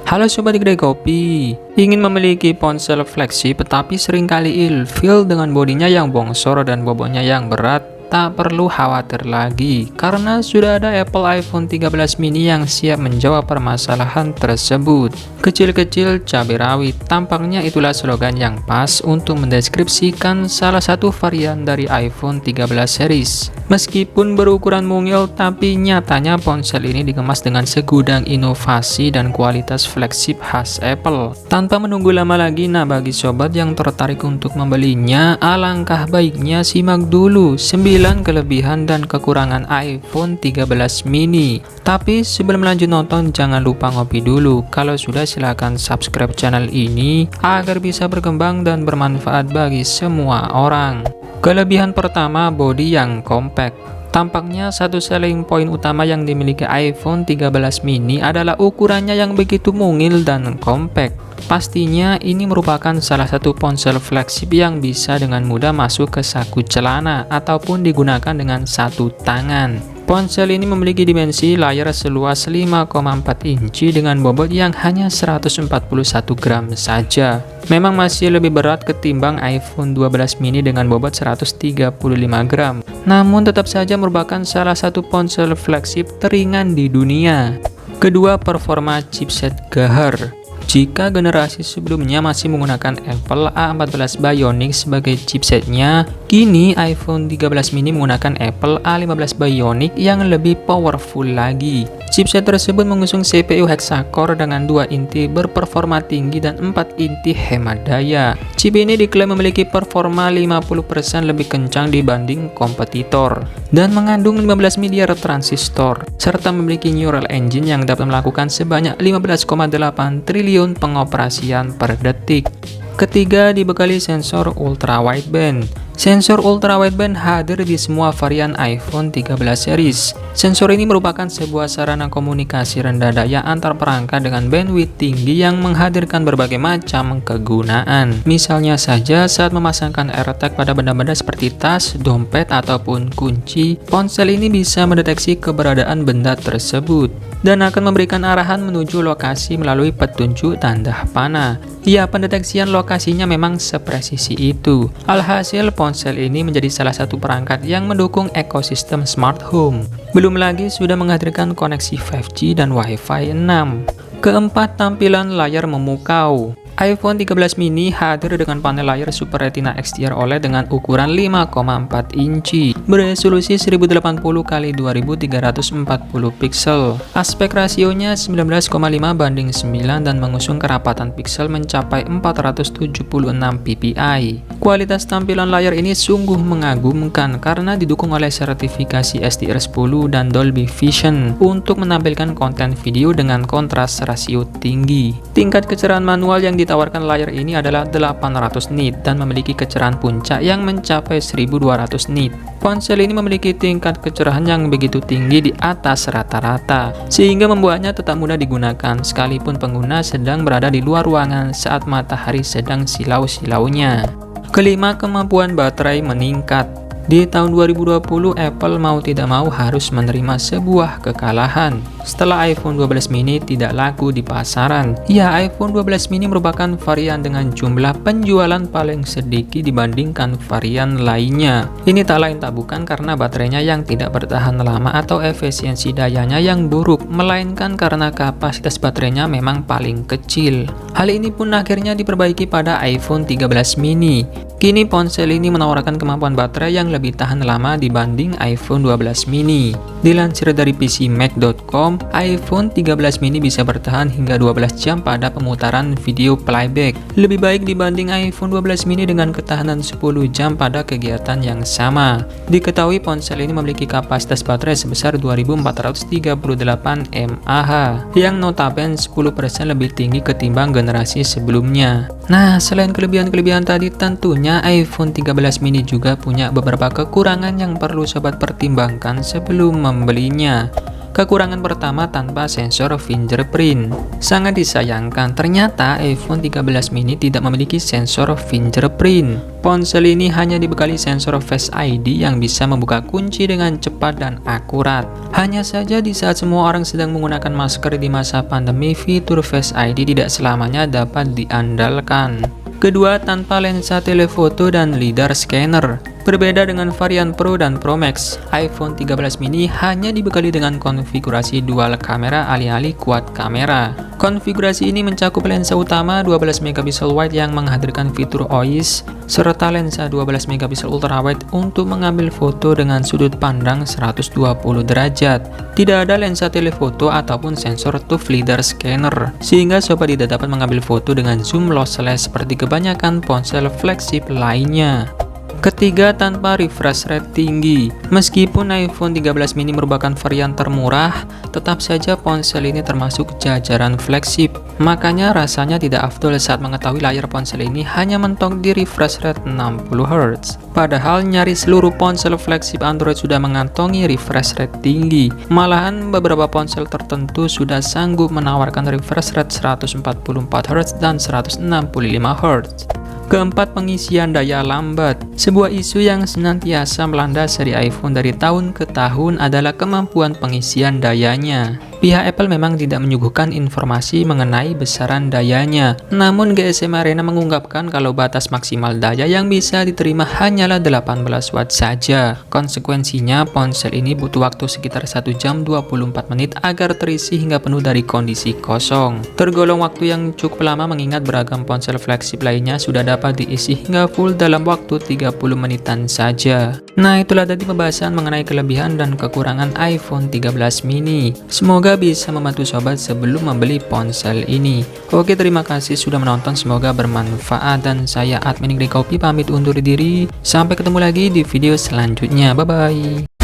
Halo Sobat Kedai Kopi, ingin memiliki ponsel flagship tetapi seringkali ilfil dengan bodinya yang bongsor dan bobotnya yang berat? Tak perlu khawatir lagi, karena sudah ada Apple iPhone 13 mini yang siap menjawab permasalahan tersebut. Kecil-kecil cabai rawit, tampaknya itulah slogan yang pas untuk mendeskripsikan salah satu varian dari iPhone 13 series. Meskipun berukuran mungil, tapi nyatanya ponsel ini dikemas dengan segudang inovasi dan kualitas flagship khas Apple. Tanpa menunggu lama lagi, nah bagi sobat yang tertarik untuk membelinya, alangkah baiknya simak dulu 9 kelebihan dan kekurangan iPhone 13 mini. Tapi sebelum lanjut nonton, jangan lupa ngopi dulu. Kalau sudah, silahkan subscribe channel ini agar bisa berkembang dan bermanfaat bagi semua orang. Kelebihan pertama, bodi yang compact. Tampaknya satu selling point utama yang dimiliki iPhone 13 mini adalah ukurannya yang begitu mungil dan compact. Pastinya ini merupakan salah satu ponsel flagship yang bisa dengan mudah masuk ke saku celana ataupun digunakan dengan satu tangan. Ponsel ini memiliki dimensi layar seluas 5,4 inci dengan bobot yang hanya 141 gram saja. Memang masih lebih berat ketimbang iPhone 12 mini dengan bobot 135 gram. Namun tetap saja merupakan salah satu ponsel flagship teringan di dunia. Kedua, performa chipset Gahar. Jika generasi sebelumnya masih menggunakan Apple A14 Bionic sebagai chipsetnya, kini iPhone 13 mini menggunakan Apple A15 Bionic yang lebih powerful lagi. Chipset tersebut mengusung CPU hexacore dengan 2 inti berperforma tinggi dan 4 inti hemat daya. Chip ini diklaim memiliki performa 50% lebih kencang dibanding kompetitor dan mengandung 15 miliar transistor, serta memiliki neural engine yang dapat melakukan sebanyak 15,8 triliun pengoperasian per detik. Ketiga, dibekali sensor ultra wideband. Sensor ultra wideband hadir di semua varian iPhone 13 series. Sensor ini merupakan sebuah sarana komunikasi rendah daya antar perangkat dengan bandwidth tinggi yang menghadirkan berbagai macam kegunaan. Misalnya saja saat memasangkan AirTag pada benda-benda seperti tas, dompet, ataupun kunci, ponsel ini bisa mendeteksi keberadaan benda tersebut dan akan memberikan arahan menuju lokasi melalui petunjuk tanda panah. Ya, pendeteksian lokasinya memang sepresisi itu. Alhasil, ponsel ini menjadi salah satu perangkat yang mendukung ekosistem smart home. Belum lagi sudah menghadirkan koneksi 5G dan Wi-Fi 6. Keempat, tampilan layar memukau. iPhone 13 mini hadir dengan panel layar Super Retina XDR OLED dengan ukuran 5,4 inci, beresolusi 1080x2340 pixel. Aspek rasionya 19,5:9 dan mengusung kerapatan pixel mencapai 476 ppi. Kualitas tampilan layar ini sungguh mengagumkan karena didukung oleh sertifikasi SDR10 dan Dolby Vision untuk menampilkan konten video dengan kontras rasio tinggi. Tingkat kecerahan manual yang ditawarkan layar ini adalah 800 nit dan memiliki kecerahan puncak yang mencapai 1200 nit. Ponsel ini memiliki tingkat kecerahan yang begitu tinggi di atas rata-rata, sehingga membuatnya tetap mudah digunakan sekalipun pengguna sedang berada di luar ruangan saat matahari sedang silau-silaunya. Kelima, kemampuan baterai meningkat. Di tahun 2020, Apple mau tidak mau harus menerima sebuah kekalahan setelah iPhone 12 mini tidak laku di pasaran. Ya, iPhone 12 mini merupakan varian dengan jumlah penjualan paling sedikit dibandingkan varian lainnya. Ini tak lain tak bukan karena baterainya yang tidak bertahan lama atau efisiensi dayanya yang buruk, melainkan karena kapasitas baterainya memang paling kecil. Hal ini pun akhirnya diperbaiki pada iPhone 13 mini. Kini ponsel ini menawarkan kemampuan baterai yang lebih tahan lama dibanding iPhone 12 mini. Dilansir dari PCMag.com, iPhone 13 mini bisa bertahan hingga 12 jam pada pemutaran video playback, lebih baik dibanding iPhone 12 mini dengan ketahanan 10 jam pada kegiatan yang sama. Diketahui ponsel ini memiliki kapasitas baterai sebesar 2438 mAh, yang notabene 10% lebih tinggi ketimbang generasi sebelumnya. Nah, selain kelebihan-kelebihan tadi, tentunya iPhone 13 mini juga punya beberapa kekurangan yang perlu sobat pertimbangkan sebelum membelinya. Kekurangan pertama, tanpa sensor fingerprint. Sangat disayangkan, ternyata iPhone 13 mini tidak memiliki sensor fingerprint. Ponsel ini hanya dibekali sensor Face ID yang bisa membuka kunci dengan cepat dan akurat. Hanya saja di saat semua orang sedang menggunakan masker di masa pandemi, fitur Face ID tidak selamanya dapat diandalkan. Kedua, tanpa lensa telefoto dan LiDAR scanner. Berbeda dengan varian Pro dan Pro Max, iPhone 13 mini hanya dibekali dengan konfigurasi dual kamera alih-alih quad kamera. Konfigurasi ini mencakup lensa utama 12 megapiksel wide yang menghadirkan fitur OIS, serta lensa 12 megapiksel ultrawide untuk mengambil foto dengan sudut pandang 120 derajat. Tidak ada lensa telefoto ataupun sensor TOF LiDAR scanner, sehingga sobat tidak dapat mengambil foto dengan zoom lossless seperti kebanyakan ponsel flagship lainnya. Ketiga, tanpa refresh rate tinggi. Meskipun iPhone 13 mini merupakan varian termurah, tetap saja ponsel ini termasuk jajaran flagship. Makanya rasanya tidak afdol saat mengetahui layar ponsel ini hanya mentok di refresh rate 60 Hz. Padahal nyaris seluruh ponsel flagship Android sudah mengantongi refresh rate tinggi. Malahan beberapa ponsel tertentu sudah sanggup menawarkan refresh rate 144 Hz dan 165 Hz. Keempat, pengisian daya lambat. Sebuah isu yang senantiasa melanda seri iPhone dari tahun ke tahun adalah kemampuan pengisian dayanya. Pihak Apple memang tidak menyuguhkan informasi mengenai besaran dayanya. Namun GSM Arena mengungkapkan kalau batas maksimal daya yang bisa diterima hanyalah 18 watt saja. Konsekuensinya, ponsel ini butuh waktu sekitar 1 jam 24 menit agar terisi hingga penuh dari kondisi kosong. Tergolong waktu yang cukup lama mengingat beragam ponsel flagship lainnya sudah dapat diisi hingga full dalam waktu 30 menitan saja. Nah, itulah tadi pembahasan mengenai kelebihan dan kekurangan iPhone 13 mini. Semoga bisa membantu sobat sebelum membeli ponsel ini. Oke, terima kasih sudah menonton, semoga bermanfaat, dan saya admin Grey Copy pamit undur diri. Sampai ketemu lagi di video selanjutnya. Bye bye.